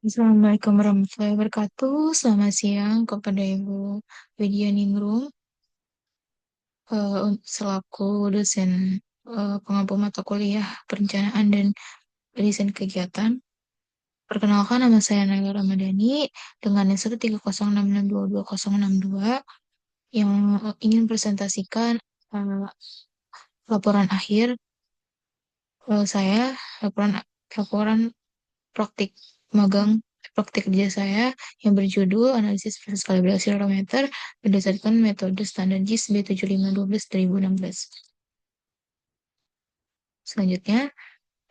Assalamualaikum warahmatullahi wabarakatuh. Selamat siang kepada Ibu Widya Ningrum, selaku dosen pengampu mata kuliah perencanaan dan desain kegiatan. Perkenalkan, nama saya Naila Ramadhani dengan NIM 13066222062 yang ingin presentasikan eh, laporan akhir saya, laporan laporan praktik magang praktik kerja saya yang berjudul Analisis Proses Kalibrasi Barometer berdasarkan metode standar JIS B7512 2016. Selanjutnya,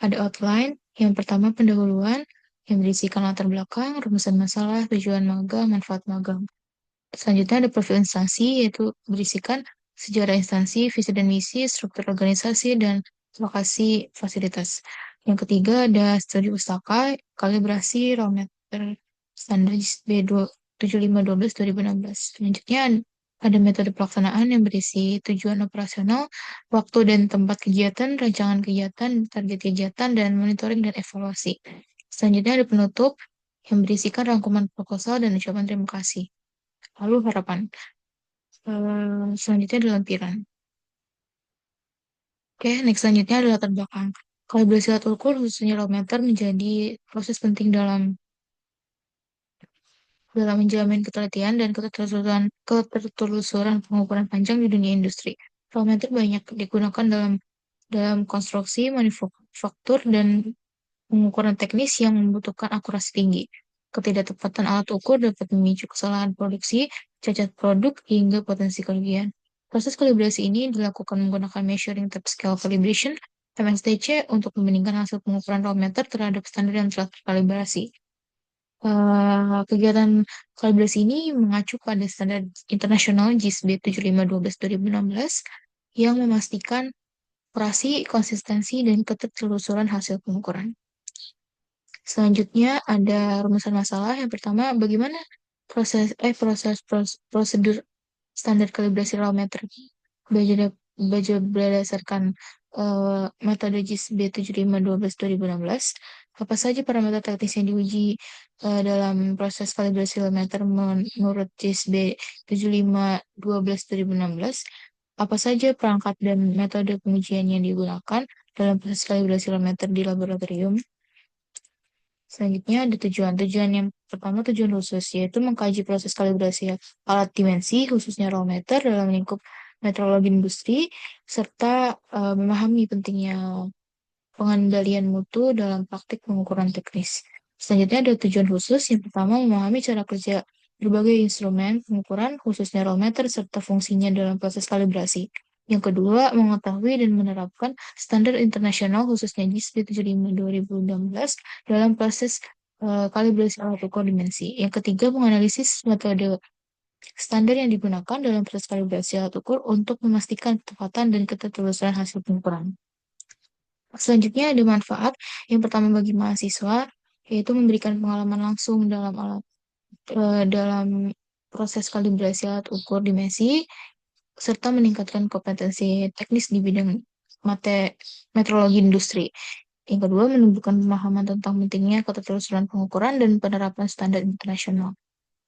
ada outline. Yang pertama, pendahuluan yang berisikan latar belakang, rumusan masalah, tujuan magang, manfaat magang. Selanjutnya ada profil instansi, yaitu berisikan sejarah instansi, visi dan misi, struktur organisasi, dan lokasi fasilitas. Yang ketiga ada studi pustaka, kalibrasi, barometer, standar B7512 2016. Selanjutnya ada metode pelaksanaan yang berisi tujuan operasional, waktu dan tempat kegiatan, rancangan kegiatan, target kegiatan, dan monitoring dan evaluasi. Selanjutnya ada penutup yang berisikan rangkuman proposal dan ucapan terima kasih. Lalu harapan. Selanjutnya ada lampiran. Oke, next selanjutnya adalah latar belakang. Kalibrasi alat ukur khususnya barometer menjadi proses penting dalam menjamin ketelitian dan ketertelusuran pengukuran panjang di dunia industri. Barometer banyak digunakan dalam konstruksi, manufaktur, dan pengukuran teknis yang membutuhkan akurasi tinggi. Ketidaktepatan alat ukur dapat memicu kesalahan produksi, cacat produk, hingga potensi kerugian. Proses kalibrasi ini dilakukan menggunakan Measuring Tape Scale Calibration, MSTC, untuk membandingkan hasil pengukuran raw meter terhadap standar yang telah terkalibrasi. Kegiatan kalibrasi ini mengacu pada standar internasional JIS B7512 2016 yang memastikan operasi, konsistensi, dan ketertelusuran hasil pengukuran. Selanjutnya ada rumusan masalah. Yang pertama, bagaimana prosedur standar kalibrasi raw meter baja, baja berdasarkan metode JIS B7512 2016. Apa saja parameter teknis yang diuji dalam proses kalibrasi raw meter menurut JIS B7512 2016? Apa saja perangkat dan metode pengujian yang digunakan dalam proses kalibrasi raw meter di laboratorium? Selanjutnya ada tujuan. Tujuan yang pertama, tujuan khusus, yaitu mengkaji proses kalibrasi alat dimensi, khususnya raw meter dalam lingkup metrologi industri, serta memahami pentingnya pengendalian mutu dalam praktik pengukuran teknis. Selanjutnya ada tujuan khusus. Yang pertama, memahami cara kerja berbagai instrumen pengukuran, khususnya raw meter, serta fungsinya dalam proses kalibrasi. Yang kedua, mengetahui dan menerapkan standar internasional, khususnya JIS B75 2016, dalam proses kalibrasi alat ukur dimensi. Yang ketiga, menganalisis metode standar yang digunakan dalam proses kalibrasi alat ukur untuk memastikan ketepatan dan ketertelusuran hasil pengukuran. Selanjutnya ada manfaat. Yang pertama bagi mahasiswa, yaitu memberikan pengalaman langsung dalam proses kalibrasi alat ukur dimensi, serta meningkatkan kompetensi teknis di bidang metrologi industri. Yang kedua, menumbuhkan pemahaman tentang pentingnya ketertelusuran pengukuran dan penerapan standar internasional.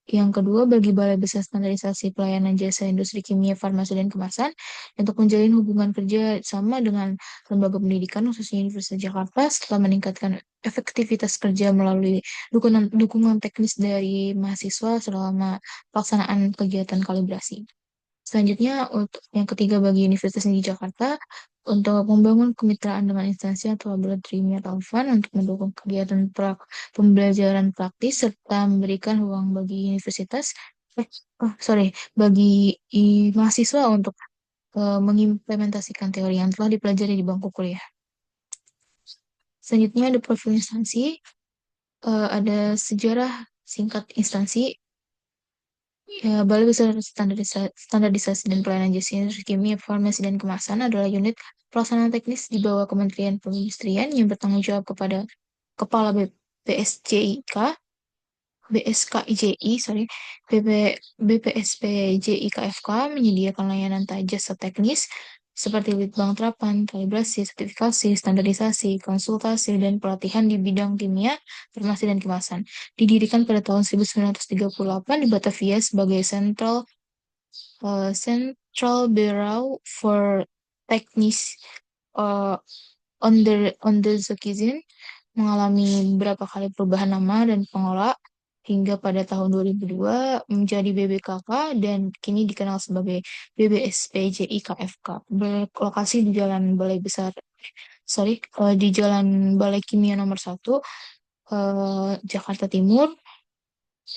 Yang kedua, bagi Balai Besar Standarisasi Pelayanan Jasa Industri Kimia, Farmasi, dan Kemasan untuk menjalin hubungan kerja sama dengan lembaga pendidikan, khususnya Universitas Jakarta, setelah meningkatkan efektivitas kerja melalui dukungan teknis dari mahasiswa selama pelaksanaan kegiatan kalibrasi. Selanjutnya, untuk yang ketiga bagi Universitas di Jakarta, untuk membangun kemitraan dengan instansi atau laboratorium yang relevan untuk mendukung kegiatan pembelajaran praktis serta memberikan ruang bagi universitas, eh, bagi mahasiswa untuk mengimplementasikan teori yang telah dipelajari di bangku kuliah. Selanjutnya ada profil instansi, ada sejarah singkat instansi. Ya, Balai Besar Standarisasi dan Pelayanan Jasa Industri Kimia, Farmasi, dan Kemasan adalah unit pelaksanaan teknis di bawah Kementerian Perindustrian yang bertanggung jawab kepada Kepala BPSJIK, BSKIJI, BP, BPSPJIKFK menyediakan layanan jasa teknis, seperti litbang terapan, kalibrasi, sertifikasi, standarisasi, konsultasi, dan pelatihan di bidang kimia, farmasi, dan kemasan. Didirikan pada tahun 1938 di Batavia sebagai Central Bureau for Techniques uh, on the Zokizin, mengalami beberapa kali perubahan nama dan pengelola hingga pada tahun 2002 menjadi BBKK dan kini dikenal sebagai BBSPJIKFK. Berlokasi di Jalan Balai Besar, di Jalan Balai Kimia nomor 1, Jakarta Timur.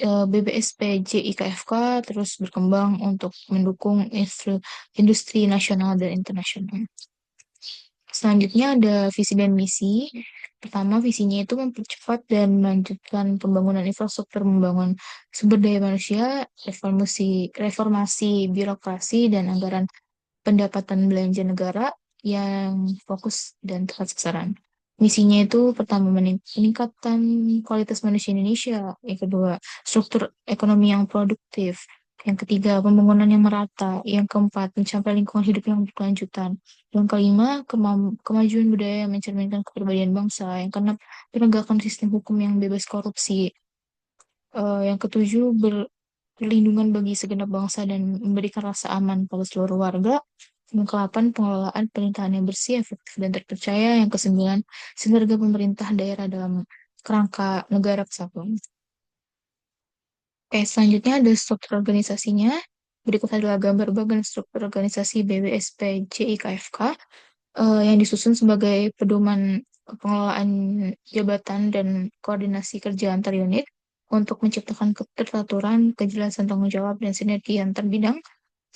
BBSPJIKFK terus berkembang untuk mendukung industri nasional dan internasional. Selanjutnya ada visi dan misi. Pertama, visinya itu mempercepat dan melanjutkan pembangunan infrastruktur, membangun sumber daya manusia, reformasi birokrasi, dan anggaran pendapatan belanja negara yang fokus dan tepat sasaran. Misinya itu pertama peningkatan kualitas manusia Indonesia, yang kedua struktur ekonomi yang produktif, yang ketiga pembangunan yang merata, yang keempat mencapai lingkungan hidup yang berkelanjutan, yang kelima kemajuan budaya yang mencerminkan kepribadian bangsa, yang keenam penegakan sistem hukum yang bebas korupsi, yang ketujuh perlindungan bagi segenap bangsa dan memberikan rasa aman pada seluruh warga. Yang kedelapan, pengelolaan pemerintahan yang bersih, efektif, dan terpercaya. Yang kesembilan, sinergi pemerintah daerah dalam kerangka negara kesatuan. Oke, selanjutnya ada struktur organisasinya. Berikut adalah gambar bagan struktur organisasi BWSP JIKFK yang disusun sebagai pedoman pengelolaan jabatan dan koordinasi kerja antar unit untuk menciptakan keteraturan, kejelasan tanggung jawab, dan sinergi antar bidang.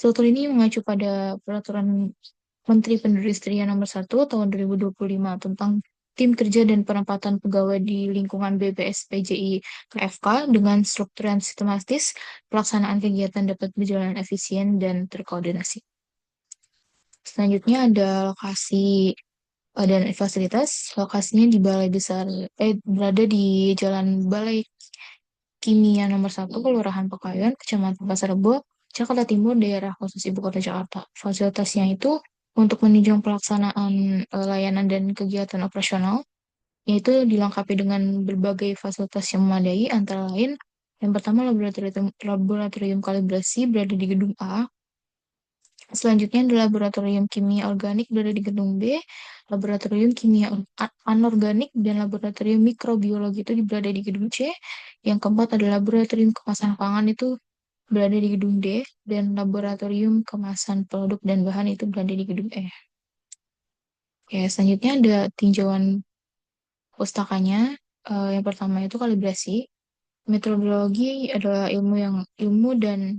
Struktur ini mengacu pada Peraturan Menteri Perindustrian Nomor 1 Tahun 2025 tentang tim kerja dan penempatan pegawai di lingkungan BPS PJI KFK dengan struktur yang sistematis, pelaksanaan kegiatan dapat berjalan efisien dan terkoordinasi. Selanjutnya ada lokasi dan fasilitas. Lokasinya di Balai Besar, berada di Jalan Balai Kimia nomor 1, Kelurahan Pekayon, Kecamatan Pasar Rebo, Jakarta Timur, daerah khusus Ibu Kota Jakarta. Fasilitasnya itu untuk menunjang pelaksanaan layanan dan kegiatan operasional, yaitu dilengkapi dengan berbagai fasilitas yang memadai, antara lain yang pertama laboratorium kalibrasi berada di gedung A. Selanjutnya ada laboratorium kimia organik berada di gedung B, laboratorium kimia anorganik dan laboratorium mikrobiologi itu berada di gedung C. Yang keempat ada laboratorium kemasan pangan itu berada di gedung D, dan laboratorium kemasan produk dan bahan itu berada di gedung E. Oke, selanjutnya ada tinjauan pustakanya. Yang pertama itu kalibrasi. Metodologi adalah ilmu dan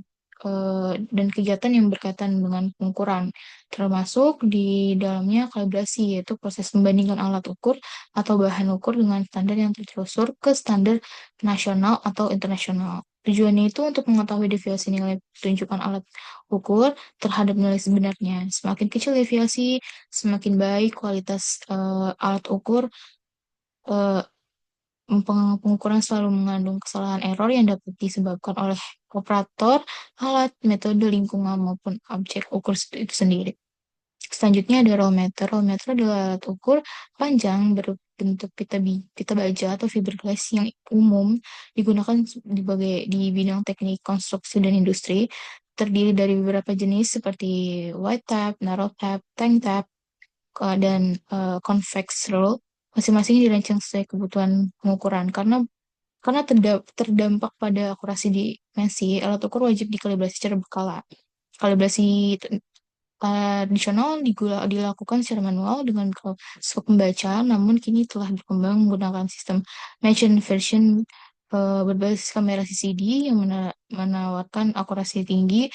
kegiatan yang berkaitan dengan pengukuran, termasuk di dalamnya kalibrasi, yaitu proses membandingkan alat ukur atau bahan ukur dengan standar yang tertelusur ke standar nasional atau internasional. Tujuannya itu untuk mengetahui deviasi nilai pertunjukan alat ukur terhadap nilai sebenarnya. Semakin kecil deviasi, semakin baik kualitas alat ukur. eh, Pengukuran selalu mengandung kesalahan error yang dapat disebabkan oleh operator, alat, metode, lingkungan, maupun objek ukur itu sendiri. Selanjutnya ada rollmeter. Rollmeter adalah alat ukur panjang berbentuk pita baja atau fiberglass yang umum digunakan di bidang teknik konstruksi dan industri. Terdiri dari beberapa jenis seperti wide tap, narrow tap, tank tap, dan convex roll. Masing-masing dirancang sesuai kebutuhan pengukuran. Terdampak pada akurasi dimensi, alat ukur wajib dikalibrasi secara berkala. Kalibrasi tradisional dilakukan secara manual dengan mikroskop pembaca, namun kini telah berkembang menggunakan sistem machine version berbasis kamera CCD yang menawarkan akurasi tinggi,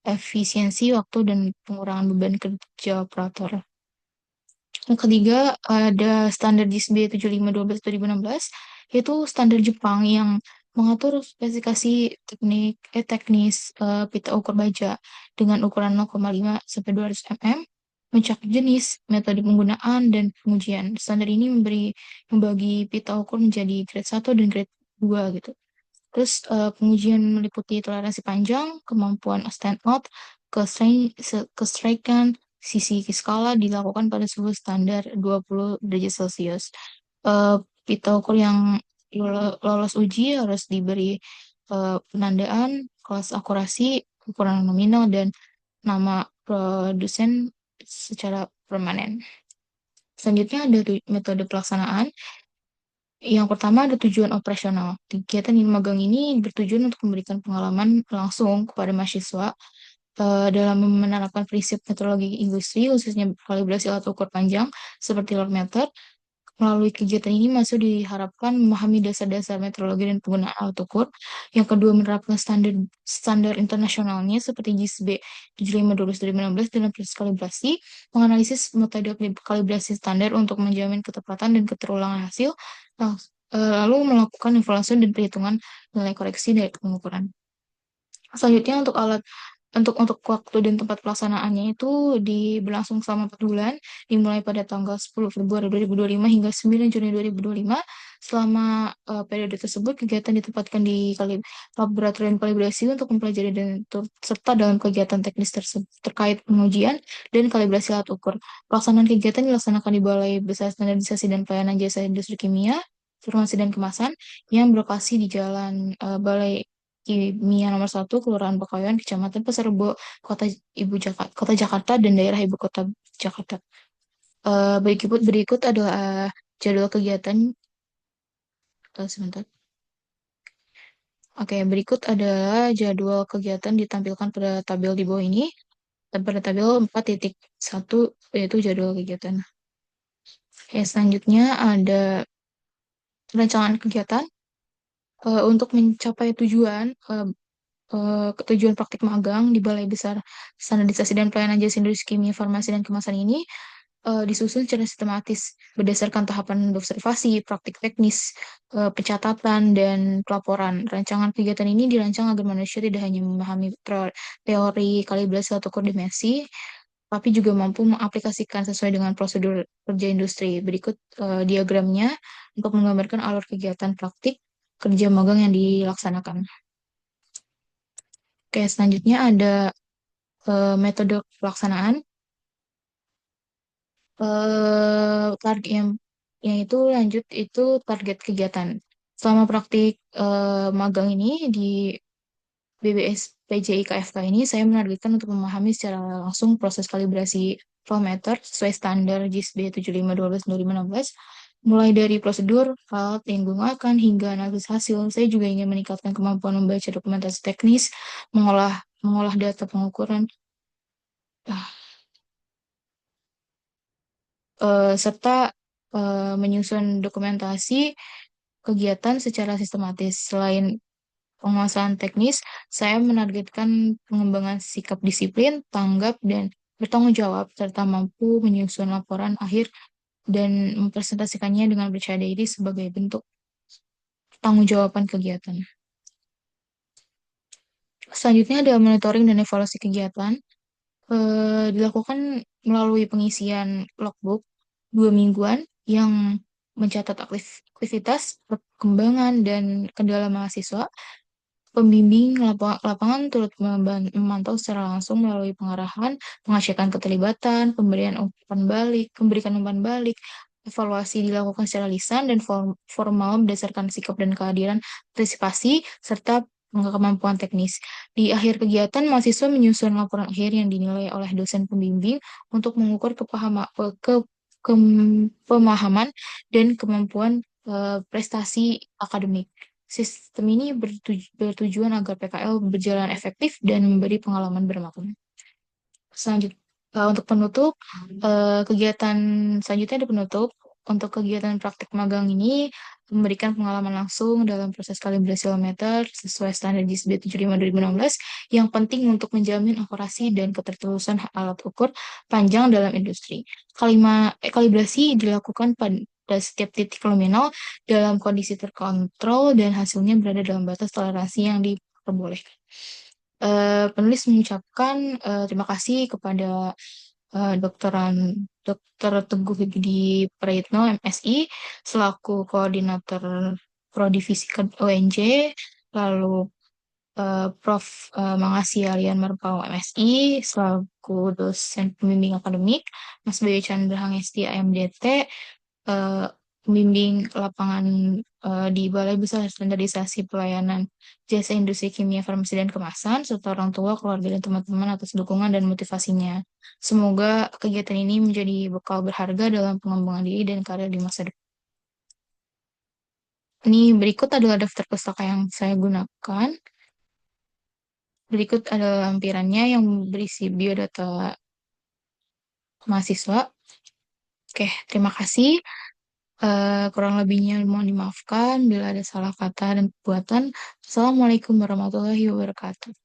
efisiensi waktu, dan pengurangan beban kerja operator. Yang ketiga, ada standar JIS B7512/2016, yaitu standar Jepang yang mengatur spesifikasi teknis pita ukur baja dengan ukuran 0,5 sampai 200 mm, mencakup jenis, metode penggunaan, dan pengujian. Standar ini membagi pita ukur menjadi grade 1 dan grade 2 gitu. Terus pengujian meliputi toleransi panjang, kemampuan stand out, kestrikan, sisi skala dilakukan pada suhu standar 20 derajat Celcius. Eh, Pita ukur yang lolos uji harus diberi penandaan, kelas akurasi, ukuran nominal, dan nama produsen secara permanen. Selanjutnya ada metode pelaksanaan. Yang pertama ada tujuan operasional. Kegiatan magang ini bertujuan untuk memberikan pengalaman langsung kepada mahasiswa dalam menerapkan prinsip metodologi industri, khususnya kalibrasi alat ukur panjang seperti Lord Meter. Melalui kegiatan ini masuk diharapkan memahami dasar-dasar metrologi dan penggunaan alat ukur. Yang kedua, menerapkan standar standar internasionalnya seperti GIS-B 7512-2016 dalam proses kalibrasi, menganalisis metode kalibrasi standar untuk menjamin ketepatan dan keterulangan hasil, lalu melakukan evaluasi dan perhitungan nilai koreksi dari pengukuran. Selanjutnya untuk waktu dan tempat pelaksanaannya itu berlangsung selama 4 bulan, dimulai pada tanggal 10 Februari 2025 hingga 9 Juni 2025. Selama periode tersebut, kegiatan ditempatkan di laboratorium kalibrasi untuk mempelajari dan serta dalam kegiatan teknis terkait pengujian dan kalibrasi alat ukur. Pelaksanaan kegiatan dilaksanakan di Balai Besar Standarisasi dan Pelayanan Jasa Industri Kimia, Farmasi dan Kemasan yang berlokasi di Jalan Balai Kimia nomor 1, Kelurahan Bakayon, Kecamatan Pasar Rebo, Kota Jakarta, dan daerah ibu kota Jakarta. Berikut adalah jadwal kegiatan. Sebentar. Oke, berikut adalah jadwal kegiatan ditampilkan pada tabel di bawah ini. Dan pada tabel 4.1 yaitu jadwal kegiatan. Oke, selanjutnya ada perencanaan kegiatan. Untuk mencapai tujuan praktik magang di Balai Besar Standarisasi dan Pelayanan Jasa Industri Kimia, Farmasi, dan Kemasan ini disusun secara sistematis berdasarkan tahapan observasi, praktik teknis, pencatatan, dan pelaporan. Rancangan kegiatan ini dirancang agar manusia tidak hanya memahami teori kalibrasi atau koordinasi, tapi juga mampu mengaplikasikan sesuai dengan prosedur kerja industri. Berikut diagramnya untuk menggambarkan alur kegiatan praktik kerja magang yang dilaksanakan. Oke, selanjutnya ada metode pelaksanaan. Target yang itu lanjut itu target kegiatan. Selama praktik magang ini di BBS PJI KFK ini, saya menargetkan untuk memahami secara langsung proses kalibrasi voltmeter sesuai standar JIS B7512-2016, mulai dari prosedur, alat yang digunakan, hingga analisis hasil. Saya juga ingin meningkatkan kemampuan membaca dokumentasi teknis, mengolah data pengukuran, serta menyusun dokumentasi kegiatan secara sistematis. Selain penguasaan teknis, saya menargetkan pengembangan sikap disiplin, tanggap, dan bertanggung jawab, serta mampu menyusun laporan akhir dan mempresentasikannya dengan percaya diri sebagai bentuk tanggung jawaban kegiatan. Selanjutnya ada monitoring dan evaluasi kegiatan. Dilakukan melalui pengisian logbook 2 mingguan yang mencatat aktivitas, perkembangan, dan kendala mahasiswa. Pembimbing lapangan turut memantau secara langsung melalui pengarahan, pengecekan keterlibatan, memberikan umpan balik, evaluasi dilakukan secara lisan dan formal berdasarkan sikap dan kehadiran partisipasi, serta kemampuan teknis. Di akhir kegiatan, mahasiswa menyusun laporan akhir yang dinilai oleh dosen pembimbing untuk mengukur pemahaman dan kemampuan prestasi akademik. Sistem ini bertujuan agar PKL berjalan efektif dan memberi pengalaman bermakna. Selanjutnya, untuk penutup, kegiatan selanjutnya ada penutup. Untuk kegiatan praktik magang ini memberikan pengalaman langsung dalam proses kalibrasi meter sesuai standar JIS B75/2016 yang penting untuk menjamin akurasi dan ketertulusan alat ukur panjang dalam industri. Kalibrasi dilakukan pada setiap titik nominal dalam kondisi terkontrol dan hasilnya berada dalam batas toleransi yang diperbolehkan. Penulis mengucapkan terima kasih kepada Dr. Teguh Budi Prayitno, MSI, selaku koordinator Prodi Fisika UNJ, lalu Prof. Mangasih Alian Marpao MSI selaku dosen pembimbing akademik, Mas Bayu Chandra Hangesti AMDT, eh, pembimbing lapangan di Balai Besar Standarisasi Pelayanan Jasa Industri Kimia, Farmasi, dan Kemasan, serta orang tua, keluarga, dan teman-teman atas dukungan dan motivasinya. Semoga kegiatan ini menjadi bekal berharga dalam pengembangan diri dan karir di masa depan. Ini berikut adalah daftar pustaka yang saya gunakan. Berikut adalah lampirannya yang berisi biodata mahasiswa. Oke, terima kasih. Kurang lebihnya mohon dimaafkan bila ada salah kata dan perbuatan. Assalamualaikum warahmatullahi wabarakatuh.